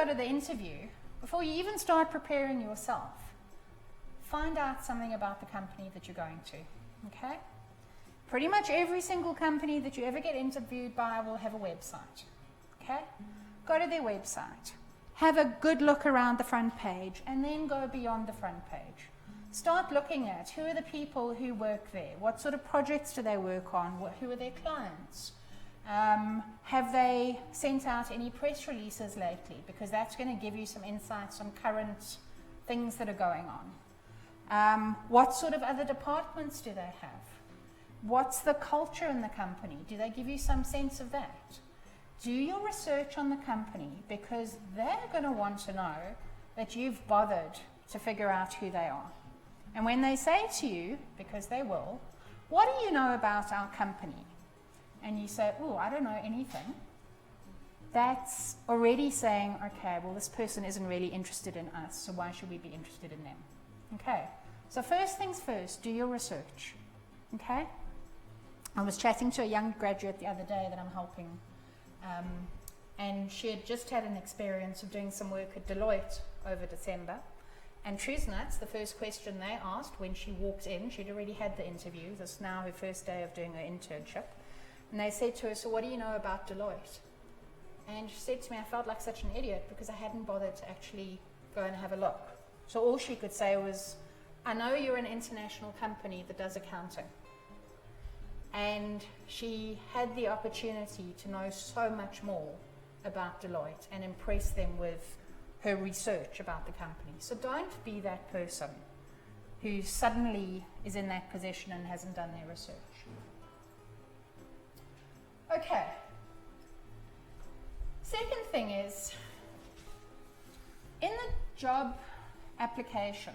go to the interview, before you even start preparing yourself, find out something about the company that you're going to, okay? Pretty much every single company that you ever get interviewed by will have a website, okay? Go to their website. Have a good look around the front page, and then go beyond the front page. Start looking at who are the people who work there, what sort of projects do they work on, who are their clients, have they sent out any press releases lately, because that's going to give you some insights on current things that are going on. What sort of other departments do they have? What's the culture in the company? Do they give you some sense of that? Do your research on the company, because they're going to want to know that you've bothered to figure out who they are. And when they say to you, because they will, what do you know about our company? And you say, oh, I don't know anything. That's already saying, okay, well, this person isn't really interested in us, so why should we be interested in them? Okay, so first things first, do your research. Okay? I was chatting to a young graduate the other day that I'm helping, and she had just had an experience of doing some work at Deloitte over December. And truth nuts, the first question they asked when she walked in, she'd already had the interview, this is now her first day of doing her internship, and they said to her, so what do you know about Deloitte? And she said to me, I felt like such an idiot because I hadn't bothered to actually go and have a look. So all she could say was, I know you're an international company that does accounting. And she had the opportunity to know so much more about Deloitte and impress them with her research about the company. So don't be that person who suddenly is in that position and hasn't done their research. Okay. Second thing is, in the job application,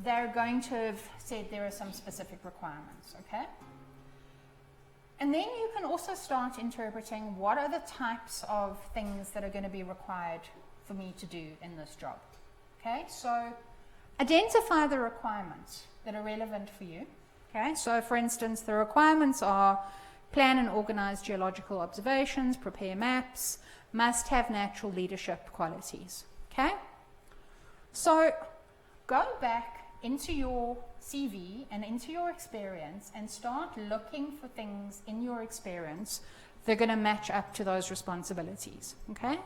they're going to have said there are some specific requirements, okay? And then you can also start interpreting what are the types of things that are going to be required for me to do in this job, okay? So identify the requirements that are relevant for you, okay? So for instance, the requirements are plan and organize geological observations, prepare maps, must have natural leadership qualities, okay? So go back into your CV and into your experience and start looking for things in your experience that are going to match up to those responsibilities, okay?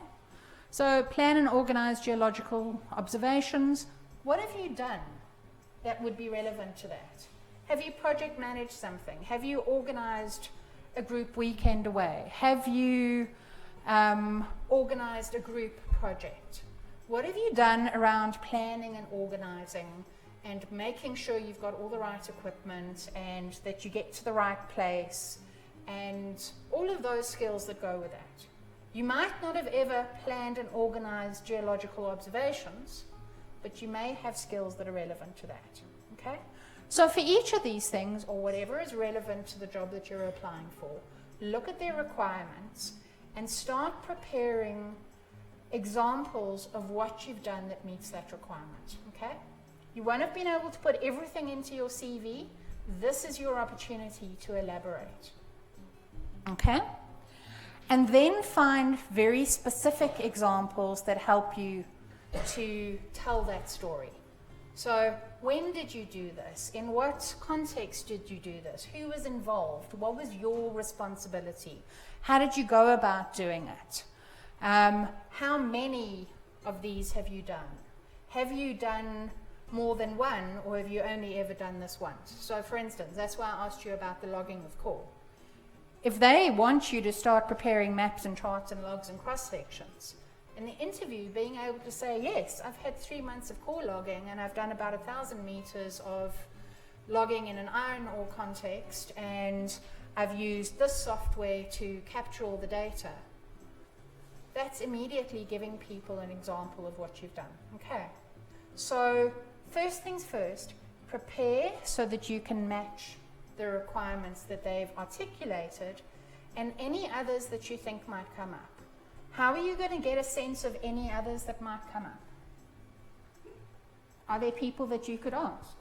So plan and organize geological observations. What have you done that would be relevant to that? Have you project managed something? Have you organized a group weekend away? Have you organized a group project? What have you done around planning and organizing and making sure you've got all the right equipment and that you get to the right place and all of those skills that go with that? You might not have ever planned and organized geological observations, but you may have skills that are relevant to that, okay? So for each of these things, or whatever is relevant to the job that you're applying for, look at their requirements and start preparing examples of what you've done that meets that requirement, okay? You won't have been able to put everything into your CV. This is your opportunity to elaborate, okay? And then find very specific examples that help you to tell that story. So when did you do this? In what context did you do this? Who was involved? What was your responsibility? How did you go about doing it? How many of these have you done? Have you done more than one, or have you only ever done this once? So for instance, that's why I asked you about the logging of core. If they want you to start preparing maps and charts and logs and cross-sections, in the interview being able to say, yes, I've had 3 months of core logging and I've done about 1,000 meters of logging in an iron ore context, and I've used this software to capture all the data. That's immediately giving people an example of what you've done. Okay, so first things first, prepare so that you can match the requirements that they've articulated and any others that you think might come up. How are you going to get a sense of any others that might come up? Are there people that you could ask?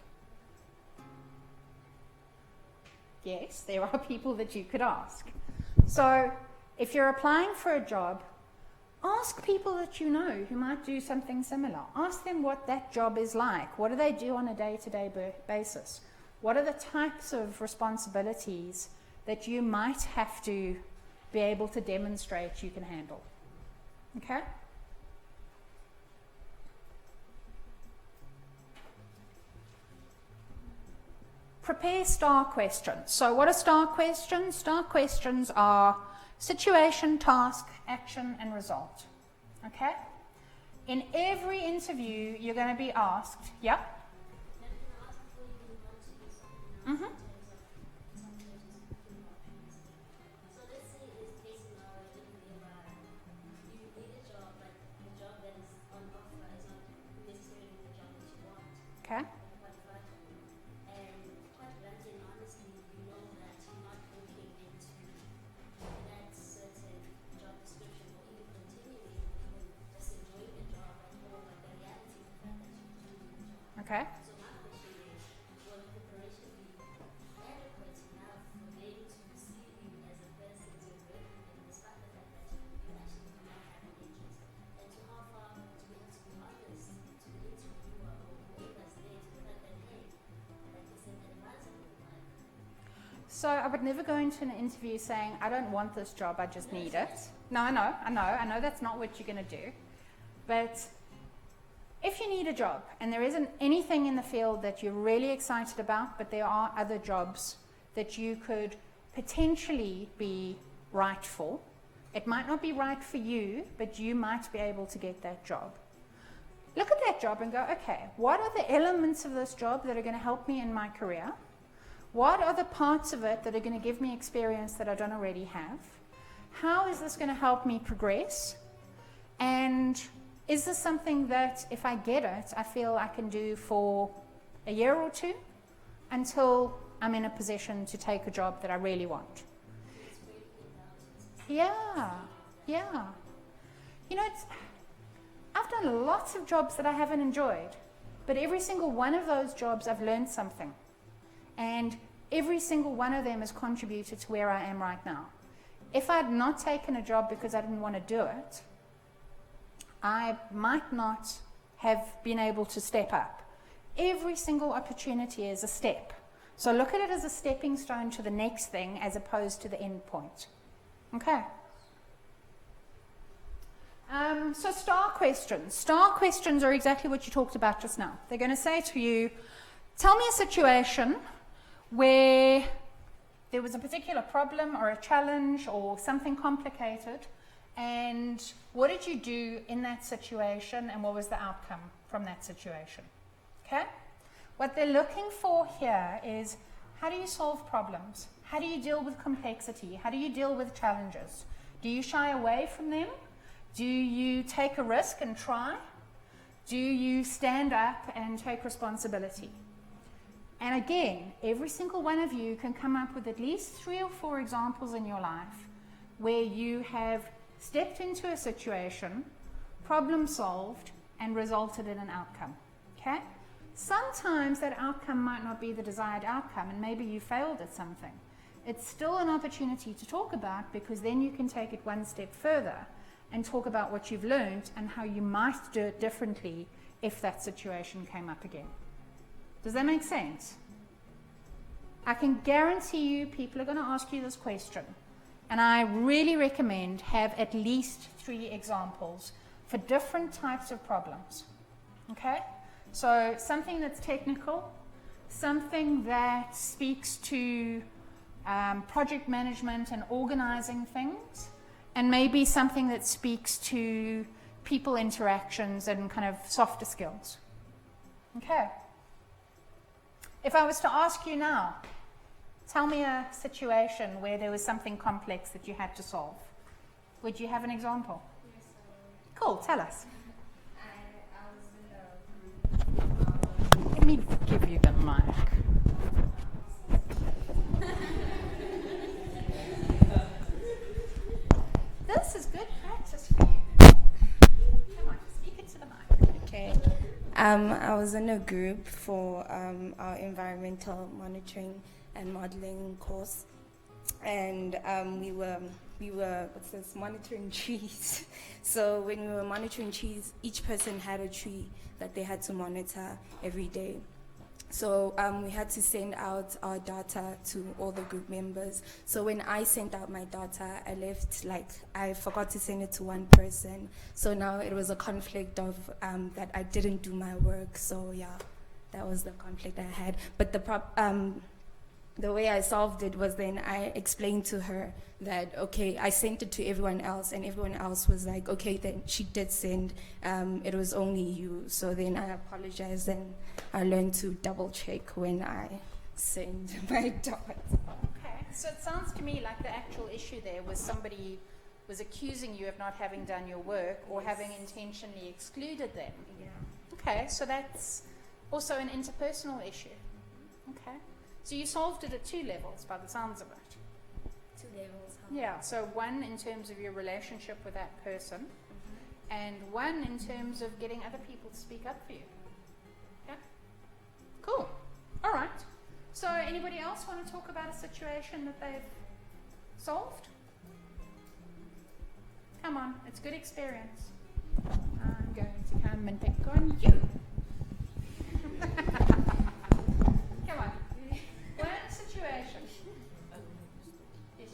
Yes, there are people that you could ask. So if you're applying for a job, Ask people that you know who might do something similar. Ask them what that job is like. What do they do on a day-to-day basis? What are the types of responsibilities that you might have to be able to demonstrate you can handle? Okay? Prepare STAR questions. So what are STAR questions? STAR questions are situation, task, action, and result. Okay? In every interview, you're going to be asked, yeah? Mm-hmm. Okay. Okay. So my question is, will preparation be adequate enough for them to see you as a person to work with them, despite the fact that you actually do not have an interest? And to how far do we have to be honest to the interviewer or whoever's there to the fact that, hey, like I said, advisor would like. So I would never go into an interview saying, I don't want this job, I just need it. No, I know that's not what you're going to do. But if you need a job and there isn't anything in the field that you're really excited about, but there are other jobs that you could potentially be right for, it might not be right for you, but you might be able to get that job. Look at that job and go, okay, what are the elements of this job that are going to help me in my career? What are the parts of it that are going to give me experience that I don't already have? How is this going to help me progress? And is this something that, if I get it, I feel I can do for a year or two until I'm in a position to take a job that I really want? Yeah. You know, I've done lots of jobs that I haven't enjoyed, but every single one of those jobs I've learned something. And every single one of them has contributed to where I am right now. If I'd not taken a job because I didn't want to do it, I might not have been able to step up. Every single opportunity is a step. So look at it as a stepping stone to the next thing as opposed to the end point. Okay. So STAR questions. STAR questions are exactly what you talked about just now. They're going to say to you, tell me a situation where there was a particular problem or a challenge or something complicated, and what did you do in that situation, and what was the outcome from that situation? Okay? What they're looking for here is, how do you solve problems? How do you deal with complexity? How do you deal with challenges? Do you shy away from them? Do you take a risk and try? Do you stand up and take responsibility? And again, every single one of you can come up with at least 3 or 4 examples in your life where you have stepped into a situation, problem solved, and resulted in an outcome. Okay? Sometimes that outcome might not be the desired outcome, and maybe you failed at something. It's still an opportunity to talk about, because then you can take it one step further and talk about what you've learned and how you might do it differently if that situation came up again. Does that make sense? I can guarantee you people are going to ask you this question, and I really recommend have at least 3 examples for different types of problems. Okay? So something that's technical, something that speaks to project management and organizing things, and maybe something that speaks to people interactions and kind of softer skills. Okay. If I was to ask you now, tell me a situation where there was something complex that you had to solve. Would you have an example? Yes, Cool, tell us. I was in a group. Let me give you the mic. This is good practice for you. Come on, speak it to the mic. Okay. I was in a group for our environmental monitoring and modeling course, and we were monitoring trees. So when we were monitoring trees, each person had a tree that they had to monitor every day. So we had to send out our data to all the group members. So when I sent out my data, I forgot to send it to one person. So now it was a conflict of that I didn't do my work. So yeah, that was the conflict I had. But the way I solved it was then I explained to her that, okay, I sent it to everyone else, and everyone else was like, okay, then she did send, it was only you. So then I apologized, and I learned to double check when I send my dot. Okay, so it sounds to me like the actual issue there was somebody was accusing you of not having done your work or having intentionally excluded them. Yeah. Okay, so that's also an interpersonal issue. Okay. So you solved it at 2 levels by the sounds of it. 2 levels. Yeah, so one in terms of your relationship with that person, and one in terms of getting other people to speak up for you. Yeah? Cool. All right. So anybody else want to talk about a situation that they've solved? Come on, it's good experience. I'm going to come and pick on you. Come on. One situation. Yes,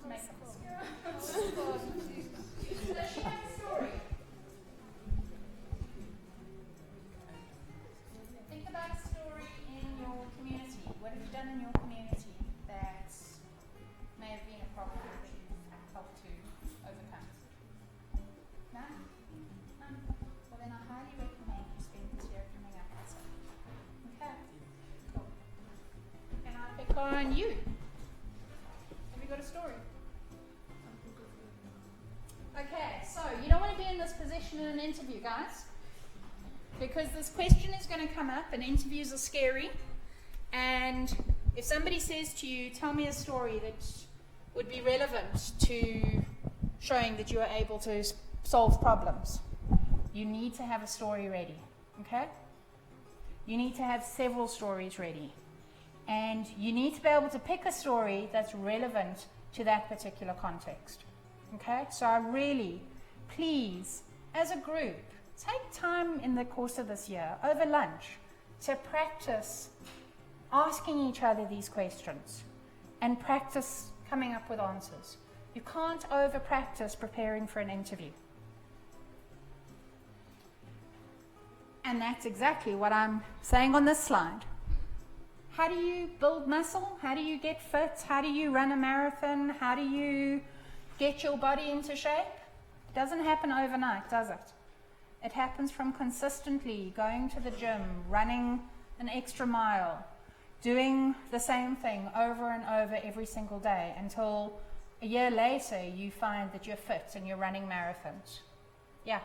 make up a story. Does she have a story? Think about a story in your community. What have you done in your community that may have been a problem that you've helped to overcome? No? None? Well, then I highly recommend you spend this year coming up with something. Okay? Cool. Can I pick on you? Have you got a story? Okay, so you don't want to be in this position in an interview, guys, because this question is going to come up, and interviews are scary. And if somebody says to you, tell me a story that would be relevant to showing that you are able to solve problems, you need to have a story ready, okay? You need to have several stories ready. And you need to be able to pick a story that's relevant to that particular context. Okay? So I really, please, as a group, take time in the course of this year, over lunch, to practice asking each other these questions and practice coming up with answers. You can't over-practice preparing for an interview. And that's exactly what I'm saying on this slide. How do you build muscle? How do you get fit? How do you run a marathon? How do you get your body into shape? It doesn't happen overnight, does it? It happens from consistently going to the gym, running an extra mile, doing the same thing over and over every single day until a year later you find that you're fit and you're running marathons. Yeah.